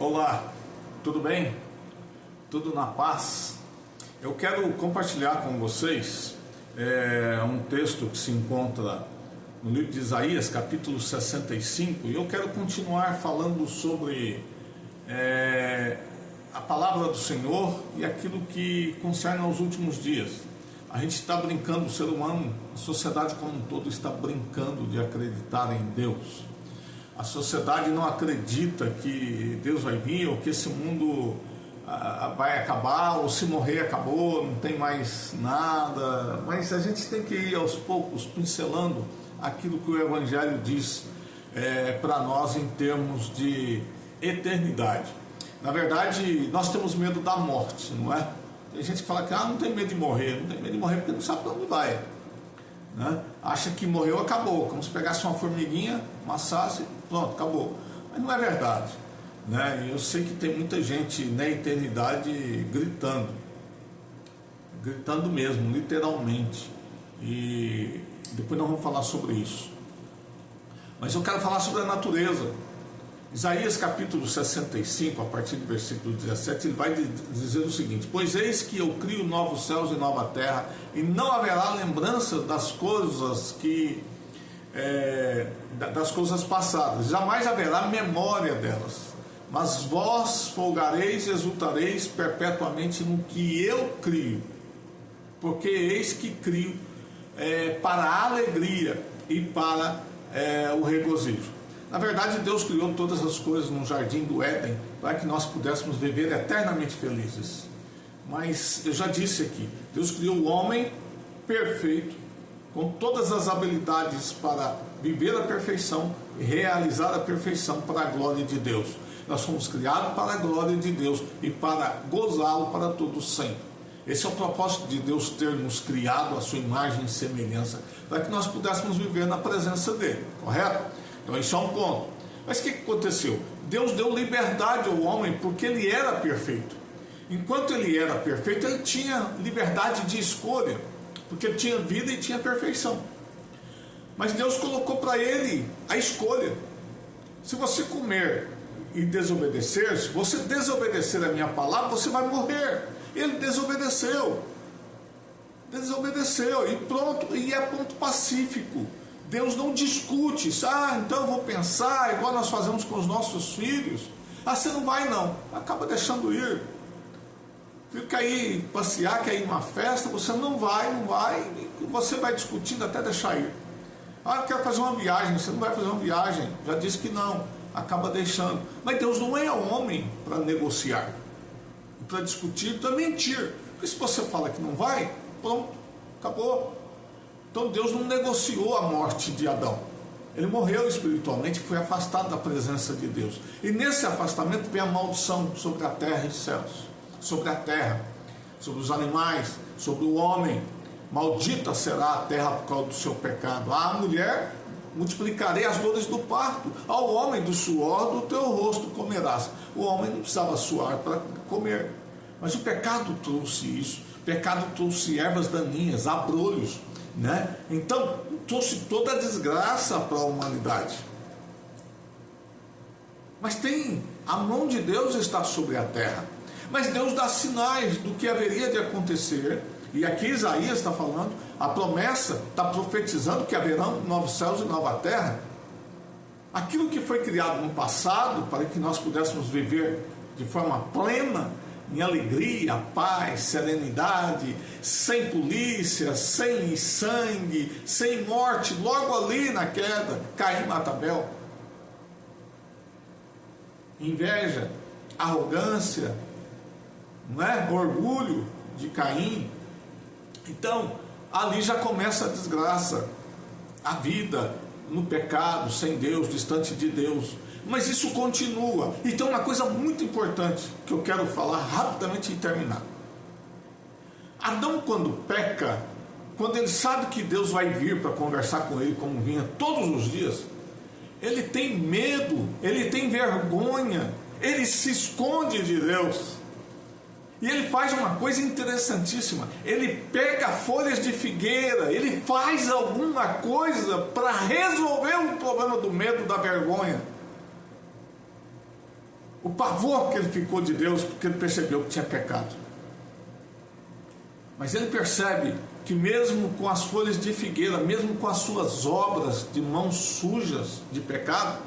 Olá, tudo bem? Tudo na paz? Eu quero compartilhar com vocês um texto que se encontra no livro de Isaías, capítulo 65, e eu quero continuar falando sobre a palavra do Senhor e aquilo que concerne aos últimos dias. A gente está brincando, o ser humano, a sociedade como um todo está brincando de acreditar em Deus. A sociedade não acredita que Deus vai vir, ou que esse mundo vai acabar, ou se morrer acabou, não tem mais nada. Mas a gente tem que ir aos poucos pincelando aquilo que o Evangelho diz para nós em termos de eternidade. Na verdade, nós temos medo da morte, não é? Tem gente que fala que não tem medo de morrer, não tem medo de morrer porque não sabe para onde vai, né? Acha que morreu, acabou, como se pegasse uma formiguinha, amassasse, pronto, acabou. Mas não é verdade, né? Eu sei que tem muita gente na eternidade gritando mesmo, literalmente, e depois nós vamos falar sobre isso. Mas eu quero falar sobre a natureza. Isaías capítulo 65, a partir do versículo 17, ele vai dizer o seguinte: pois eis que eu crio novos céus e nova terra, e não haverá lembrança das coisas das coisas passadas, jamais haverá memória delas, mas vós folgareis e exultareis perpetuamente no que eu crio, porque eis que crio para a alegria e para o regozijo. Na verdade, Deus criou todas as coisas no jardim do Éden para que nós pudéssemos viver eternamente felizes. Mas eu já disse aqui, Deus criou o homem perfeito, com todas as habilidades para viver a perfeição e realizar a perfeição para a glória de Deus. Nós fomos criados para a glória de Deus e para gozá-lo para todo sempre. Esse é o propósito de Deus ter nos criado a sua imagem e semelhança, para que nós pudéssemos viver na presença dele, correto? Então isso é um ponto. Mas o que aconteceu? Deus deu liberdade ao homem porque ele era perfeito. Enquanto ele era perfeito, ele tinha liberdade de escolha, porque ele tinha vida e tinha perfeição. Mas Deus colocou para ele a escolha. Se você comer e desobedecer, se você desobedecer a minha palavra, você vai morrer. Ele desobedeceu e pronto, e é ponto pacífico. Deus não discute, então eu vou pensar, igual nós fazemos com os nossos filhos. Você não vai não, acaba deixando ir. Filho quer ir passear, quer ir numa festa, você não vai, e você vai discutindo até deixar ir. Eu quero fazer uma viagem, você não vai fazer uma viagem, já disse que não, acaba deixando. Mas Deus não é homem para negociar, para discutir, para mentir. Porque se você fala que não vai, pronto, acabou. Então Deus não negociou a morte de Adão. Ele morreu espiritualmente e foi afastado da presença de Deus. E nesse afastamento vem a maldição sobre a terra e céus. Sobre a terra, sobre os animais, sobre o homem. Maldita será a terra por causa do seu pecado. À mulher multiplicarei as dores do parto. Ao homem do suor do teu rosto comerás. O homem não precisava suar para comer. Mas o pecado trouxe isso. O pecado trouxe ervas daninhas, abrolhos, né? Então trouxe toda a desgraça para a humanidade. Mas a mão de Deus está sobre a terra. Mas Deus dá sinais do que haveria de acontecer. E aqui Isaías está falando, a promessa está profetizando que haverão novos céus e nova terra. Aquilo que foi criado no passado para que nós pudéssemos viver de forma plena, em alegria, paz, serenidade, sem polícia, sem sangue, sem morte, logo ali na queda, Caim mata Abel. Inveja, arrogância, não é? Orgulho de Caim. Então, ali já começa a desgraça, a vida no pecado, sem Deus, distante de Deus. Mas isso continua. Então uma coisa muito importante que eu quero falar rapidamente e terminar. Adão, quando peca, quando ele sabe que Deus vai vir para conversar com ele como vinha todos os dias, ele tem medo, ele tem vergonha, ele se esconde de Deus. E ele faz uma coisa interessantíssima, ele pega folhas de figueira, ele faz alguma coisa para resolver o problema do medo, da vergonha. o pavor que ele ficou de Deus, porque ele percebeu que tinha pecado. Mas ele percebe que mesmo com as folhas de figueira, mesmo com as suas obras de mãos sujas de pecado,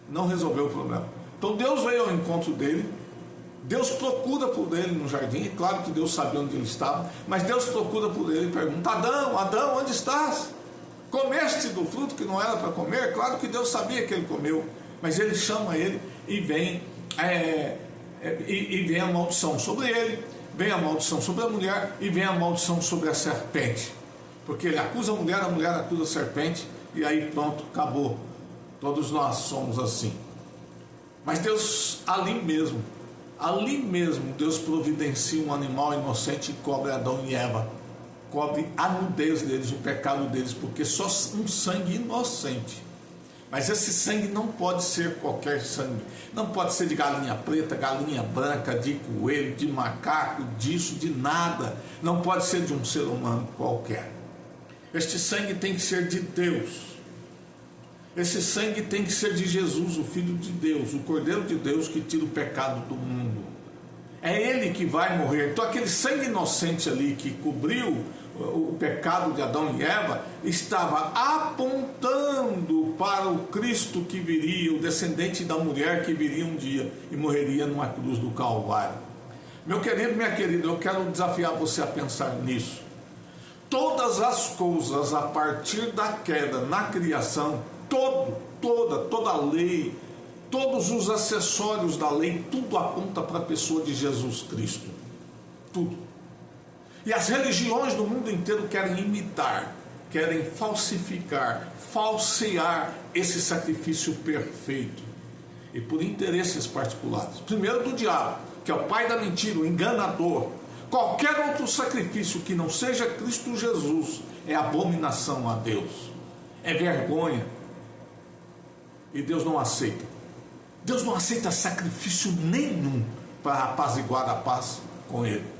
não resolveu o problema. Então Deus veio ao encontro dele, Deus procura por ele no jardim, é claro que Deus sabia onde ele estava, mas Deus procura por ele e pergunta: Adão, Adão, onde estás? Comeste do fruto que não era para comer? Claro que Deus sabia que ele comeu, mas ele chama ele e vem a maldição sobre ele, vem a maldição sobre a mulher e vem a maldição sobre a serpente, porque ele acusa a mulher acusa a serpente, e aí pronto, acabou. Todos nós somos assim. Mas Deus ali mesmo, Deus providencia um animal inocente e cobre Adão e Eva, cobre a nudez deles, o pecado deles, porque só um sangue inocente. Mas esse sangue não pode ser qualquer sangue, não pode ser de galinha preta, galinha branca, de coelho, de macaco, disso, de nada, não pode ser de um ser humano qualquer. Este sangue tem que ser de Deus. Esse sangue tem que ser de Jesus, o Filho de Deus, o Cordeiro de Deus que tira o pecado do mundo. É Ele que vai morrer. Então aquele sangue inocente ali que cobriu o pecado de Adão e Eva estava apontando para o Cristo que viria, o descendente da mulher que viria um dia e morreria numa cruz do Calvário. Meu querido, minha querida, eu quero desafiar você a pensar nisso. Todas as coisas a partir da queda na criação, toda a lei, todos os acessórios da lei, tudo aponta para a pessoa de Jesus Cristo. Tudo. E as religiões do mundo inteiro querem imitar, querem falsificar, falsear esse sacrifício perfeito. E por interesses particulares. Primeiro do diabo, que é o pai da mentira, o enganador. Qualquer outro sacrifício que não seja Cristo Jesus é abominação a Deus. É vergonha. E Deus não aceita. Deus não aceita sacrifício nenhum para apaziguar a paz com Ele.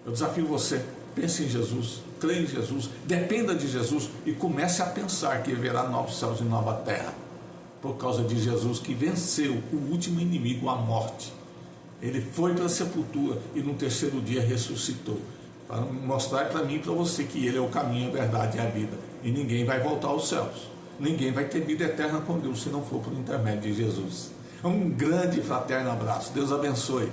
Eu desafio você, pense em Jesus, creia em Jesus, dependa de Jesus e comece a pensar que haverá novos céus e nova terra, por causa de Jesus que venceu o último inimigo, a morte. Ele foi para a sepultura e no terceiro dia ressuscitou, para mostrar para mim e para você que Ele é o caminho, a verdade e a vida, e ninguém vai voltar aos céus, ninguém vai ter vida eterna com Deus se não for por intermédio de Jesus. Um grande e fraterno abraço, Deus abençoe.